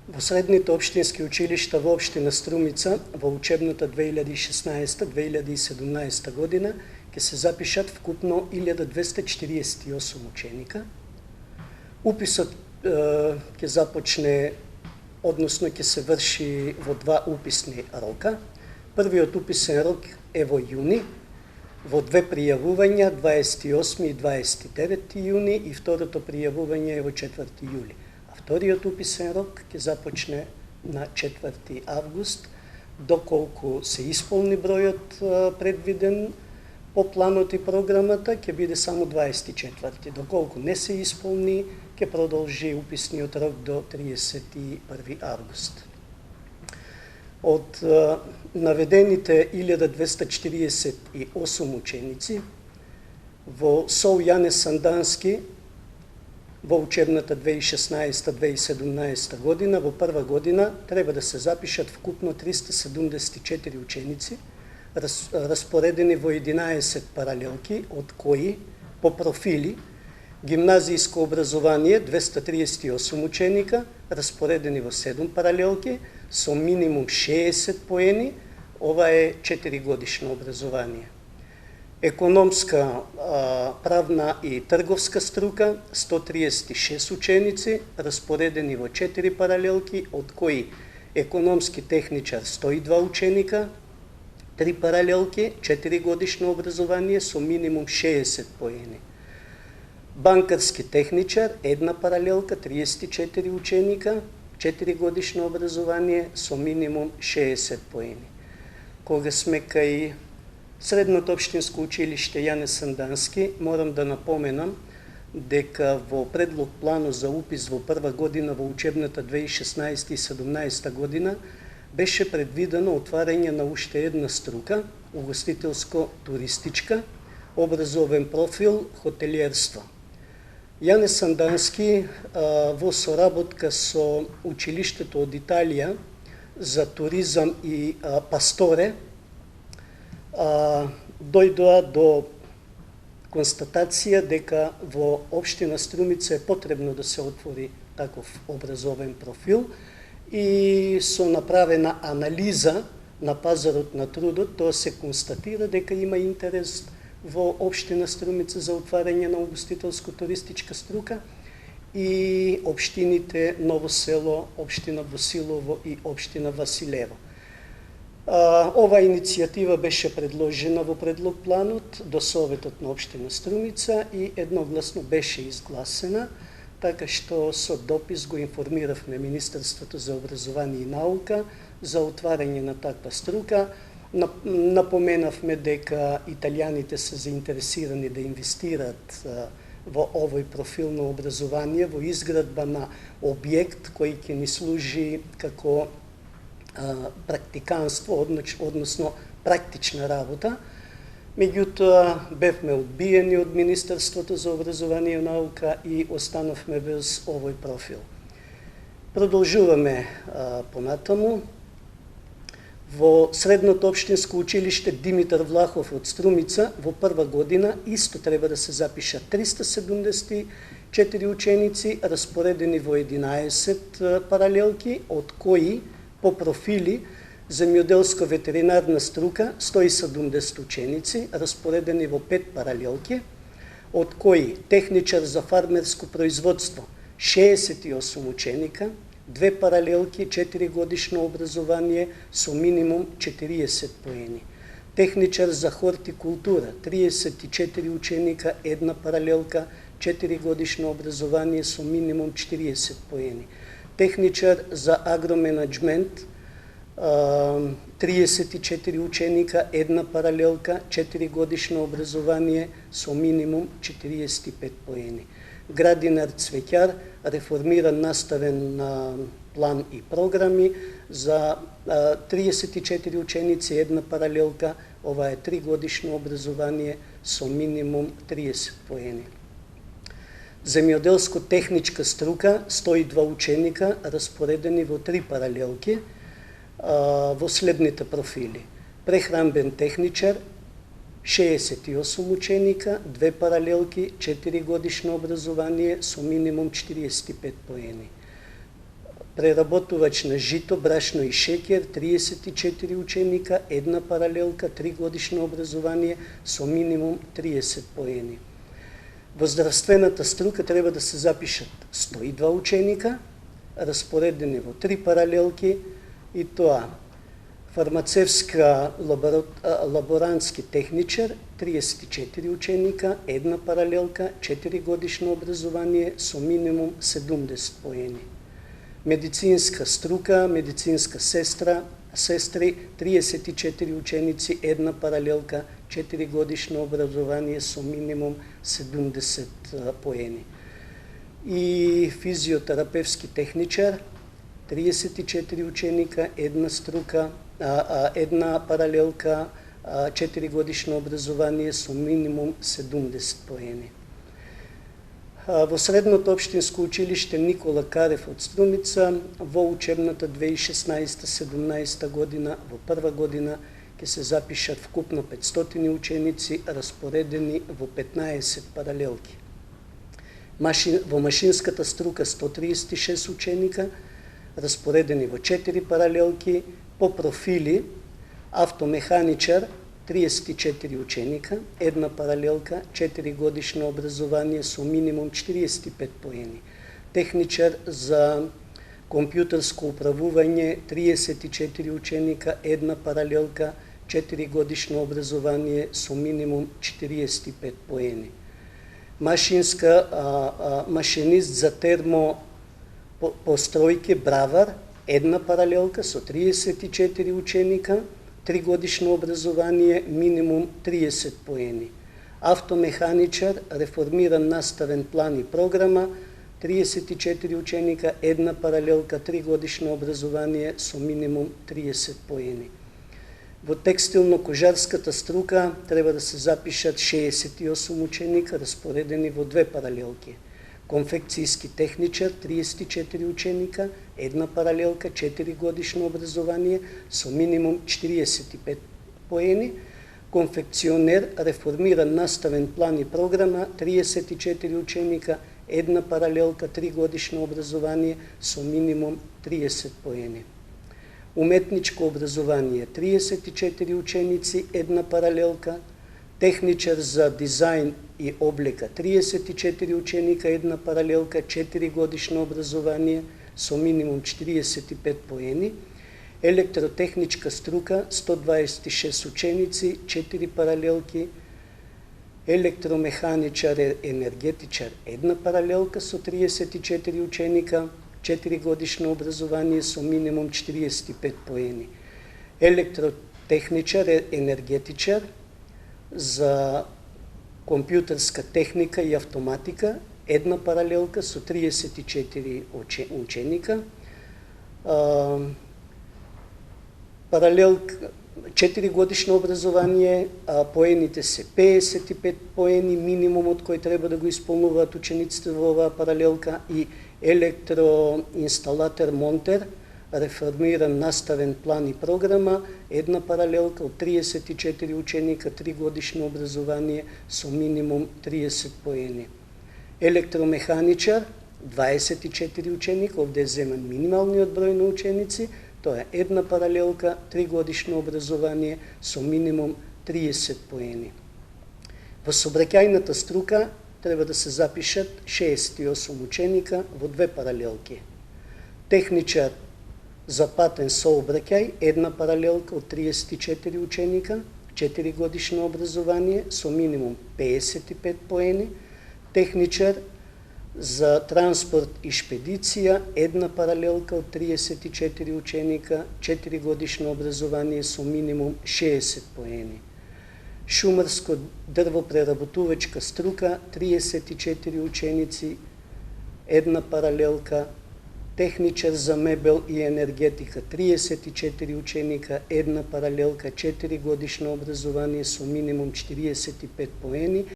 Во средните општински училишта во општина Струмица во учебната 2016-2017 година ќе се запишат вкупно 1248 ученика. Уписот ќе започне, односно ќе се врши во два уписни рока. Првиот уписен рок е во јуни, во две пријавувања, 28 и 29 јуни, и второто пријавување е во 4 јули. Вториот уписен рок ќе започне на 4 август, доколку се исполни бројот предвиден по планот и програмата, ќе биде само 24. Доколку не се исполни, ќе продолжи уписниот рок до 31 август. Од наведените 1248 ученици, во СОУ Јане Сандански во учебната 2016-2017 година, во прва година, треба да се запишат вкупно 374 ученици, распоредени во 11 паралелки, од кои по профили гимназијско образование 238 ученика, распоредени во 7 паралелки, со минимум 60 поени, ова е 4 годишно образование. Економска, правна и трговска струка 136 ученици, распоредени во 4 паралелки, од кои економски техничар 102 ученика, 3 паралелки, 4 годишно образование со минимум 60 поени. Банкарски техничар, 1 паралелка, 34 ученика, 4 годишно образование со минимум 60 поени. Кога сме кај Средното општинско училиште Јане Сандански, морам да напоменам дека во предлог плано за упис во прва година во учебната 2016 и 2017 година беше предвидено отварање на уште една струка, угостителско-туристичка, образовен профил хотелиерство. Јане Сандански во соработка со училиштето од Италија за туризам и пасторе дојдоа до констатација дека во општина Струмица е потребно да се отвори таков образовен профил и со направена анализа на пазарот на трудот, тоа се констатира дека има интерес во општина Струмица за отварање на угостителско-туристичка струка и општините Ново село, општина Босилово и општина Василево. Ова иницијатива беше предложена во предлог планот до Советот на општина Струмица и едногласно беше изгласена, така што со допис го информиравме Министерството за образование и наука за отварање на таква струка. Напоменавме дека италијаните се заинтересирани да инвестираат во овој профил на образование, во изградба на објект кој ќе ни служи како практиканство, односно практична работа. Меѓутоа, бевме одбиени од Министерството за образование и наука и останавме без овој профил. Продолжуваме понатаму. Во Средното општинско училиште Димитар Влахов од Струмица во прва година исто треба да се запишат 374 ученици, распоредени во 11 паралелки, од кои по профили земјоделско-ветеринарна струка 170 ученици, распоредени во 5 паралелки, од кои техничар за фармерско производство 68 ученика, 2 паралелки, 4 годишно образование со минимум 40 поени. Техничар за хортикултура 34 ученика, 1 паралелка, 4 годишно образование со минимум 40 поени. Техничар за агроменеджмент 34 ученика, 1 паралелка, 4 годишно образование со минимум 45 поени. Градинар цвеќар, реформиран наставен план и програми за 34 ученици, 1 паралелка, ова е 3 годишно образование со минимум 30 поени. Земјоделско-техничка струка 102 ученика, распоредени во 3 паралелки во следните профили. Прехранбен техничар 68 ученика, 2 паралелки, 4 годишно образование со минимум 45 поени. преработувач на жито, брашно и шекер, 34 ученика, една паралелка, 3 годишно образование со минимум 30 поени. Во здравствената струка треба да се запишат 102 ученика, распоредени во 3 паралелки, и тоа фармацевска лаборантски техничар, 34 ученика, една паралелка, 4 годишно образование со минимум 70 поени. Медицинска струка, медицинска сестри, 34 ученици, една паралелка, 4 годишно образование со минимум 70 поени. И физиотерапевски техничар, 34 ученика, една струка, една паралелка, 4 годишно образование со минимум 70 поени. Во средното општинско училиште Никола Карев од Струмица во учебната 2016-17 година, во прва година, ќе се запишат вкупно 500 ученици, распоредени во 15 паралелки. Во машинската струка 136 ученика, распоредени во 4 паралелки, по профили автомеханичар 34 ученика, една паралелка, 4 годишно образование со минимум 45 поени. Техничар за компјутерско управување 34 ученика, една паралелка, 4 годишно образование со минимум 45 поени. Машинист за термопостројки бравар, една паралелка со 34 ученика, 3 годишно образование, минимум 30 поени. Автомеханичар, реформиран наставен план и програма, 34 ученика, една паралелка, 3 годишно образование со минимум 30 поени. Во текстилно-кожарската струка треба да се запишат 68 ученика, распоредени во 2 паралелки. Конфекцијски техничар, 34 ученика, една паралелка, 4 годишно образование со минимум 45 поени. Конфекционер, реформиран наставен план и програма, 34 ученика, една паралелка, 3 годишно образование со минимум 30 поени. Уметничко образование, 34 ученици, една паралелка. Техничар за дизајн и облека, 34 ученика, една паралелка, 4 годишно образование со минимум 45 поени. Електротехничка струка, 126 ученици, 4 паралелки. Електромеханичар, енергетичар, една паралелка со 34 ученика, 4 годишно образование со минимум 45 поени. Електротехничар, енергетичар за компјутерска техника и автоматика, една паралелка со 34 ученика. 4 годишно образование, поените се 55 поени, минимумот кој треба да го исполнуваат учениците во оваа паралелка, и електроинсталатор монтер, реформиран наставен план и програма, една паралелка од 34 ученика, 3 годишно образование со минимум 30 поени. Електромеханичар, 24 ученика, овде е земен минималниот број на ученици, тоа е една паралелка, 3 годишно образование со минимум 30 поени. Во сообраќајната струка треба да се запишат 68 ученика во 2 паралелки. Техничар за патен сообраќај, една паралелка од 34 ученика, 4 годишно образование со минимум 55 поени. Техничар за транспорт и шпедиција, една паралелка од 34 ученика, 4 годишно образование со минимум 60 поени. Шумарско дрвопреработувачка струка, 34 ученици, една паралелка. Техничар за мебел и енергетика, 34 ученика, една паралелка, 4 годишно образование со минимум 45 поени.